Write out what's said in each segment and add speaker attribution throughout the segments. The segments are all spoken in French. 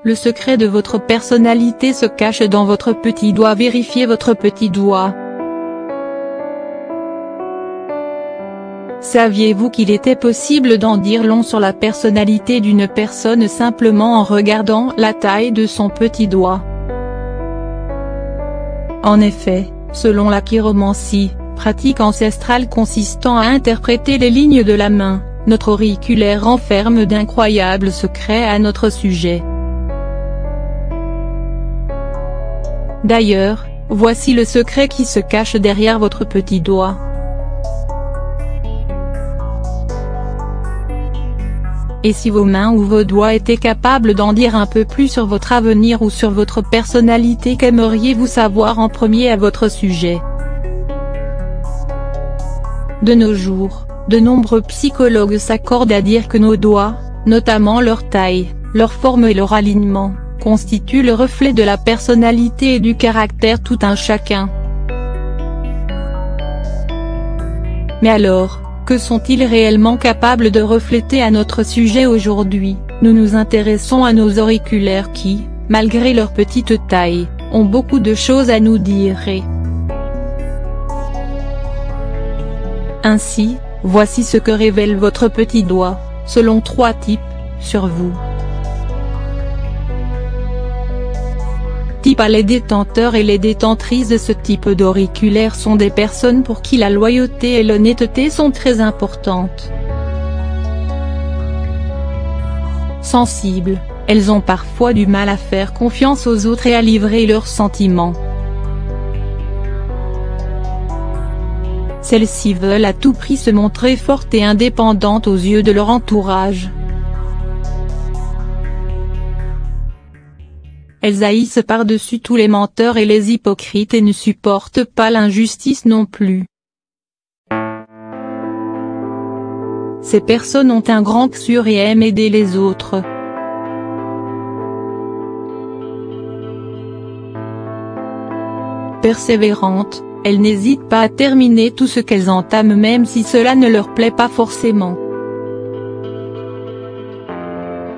Speaker 1: Le secret de votre personnalité se cache dans votre petit doigt. Vérifiez votre petit doigt. Saviez-vous qu'il était possible d'en dire long sur la personnalité d'une personne simplement en regardant la taille de son petit doigt? En effet, selon la chiromancie, pratique ancestrale consistant à interpréter les lignes de la main, notre auriculaire renferme d'incroyables secrets à notre sujet. D'ailleurs, voici le secret qui se cache derrière votre petit doigt. Et si vos mains ou vos doigts étaient capables d'en dire un peu plus sur votre avenir ou sur votre personnalité, qu'aimeriez-vous savoir en premier à votre sujet? De nos jours, de nombreux psychologues s'accordent à dire que nos doigts, notamment leur taille, leur forme et leur alignement, constituent le reflet de la personnalité et du caractère tout un chacun. Mais alors, que sont-ils réellement capables de refléter à notre sujet aujourd'hui? Nous nous intéressons à nos auriculaires qui, malgré leur petite taille, ont beaucoup de choses à nous dire Ainsi, voici ce que révèle votre petit doigt, selon 3 types, sur vous. Type A. Les détenteurs et les détentrices de ce type d'auriculaire sont des personnes pour qui la loyauté et l'honnêteté sont très importantes. Sensibles, elles ont parfois du mal à faire confiance aux autres et à livrer leurs sentiments. Celles-ci veulent à tout prix se montrer fortes et indépendantes aux yeux de leur entourage. Elles haïssent par-dessus tous les menteurs et les hypocrites et ne supportent pas l'injustice non plus. Ces personnes ont un grand cœur et aiment aider les autres. Persévérantes, elles n'hésitent pas à terminer tout ce qu'elles entament même si cela ne leur plaît pas forcément.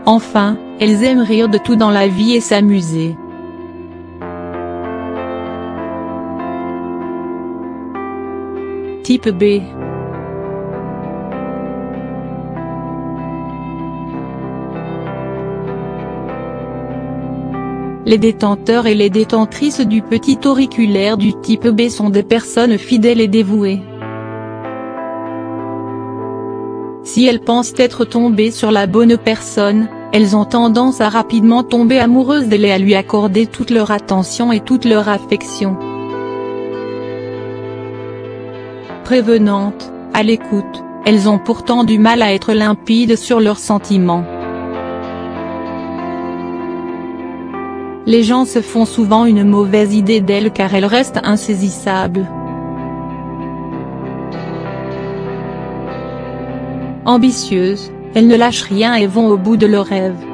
Speaker 1: Enfin, elles aiment rire de tout dans la vie et s'amuser. Type B. Les détenteurs et les détentrices du petit auriculaire du type B sont des personnes fidèles et dévouées. Si elles pensent être tombées sur la bonne personne, elles ont tendance à rapidement tomber amoureuses d'elle et à lui accorder toute leur attention et toute leur affection. Prévenantes, à l'écoute, elles ont pourtant du mal à être limpides sur leurs sentiments. Les gens se font souvent une mauvaise idée d'elles car elles restent insaisissables. Ambitieuses, elles ne lâchent rien et vont au bout de leurs rêves.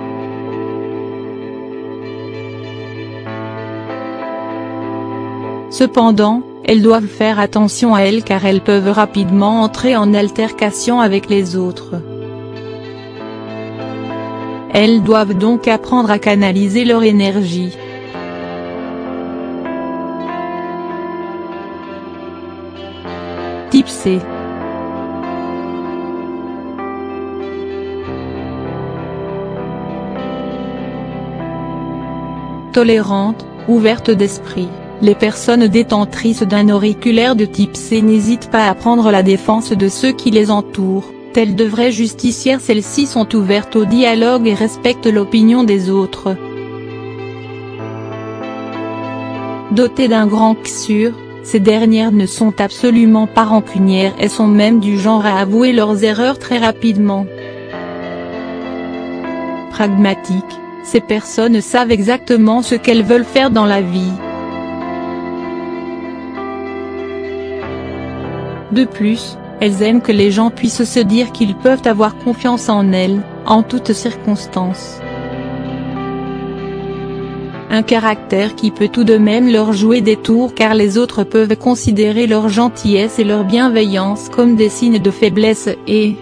Speaker 1: Cependant, elles doivent faire attention à elles car elles peuvent rapidement entrer en altercation avec les autres. Elles doivent donc apprendre à canaliser leur énergie. Type C. Tolérantes, ouvertes d'esprit, les personnes détentrices d'un auriculaire de type C n'hésitent pas à prendre la défense de ceux qui les entourent. Telles de vraies justicières, celles-ci sont ouvertes au dialogue et respectent l'opinion des autres. Dotées d'un grand cœur, ces dernières ne sont absolument pas rancunières et sont même du genre à avouer leurs erreurs très rapidement. Pragmatiques, ces personnes savent exactement ce qu'elles veulent faire dans la vie. De plus, elles aiment que les gens puissent se dire qu'ils peuvent avoir confiance en elles, en toutes circonstances. Un caractère qui peut tout de même leur jouer des tours car les autres peuvent considérer leur gentillesse et leur bienveillance comme des signes de faiblesse et,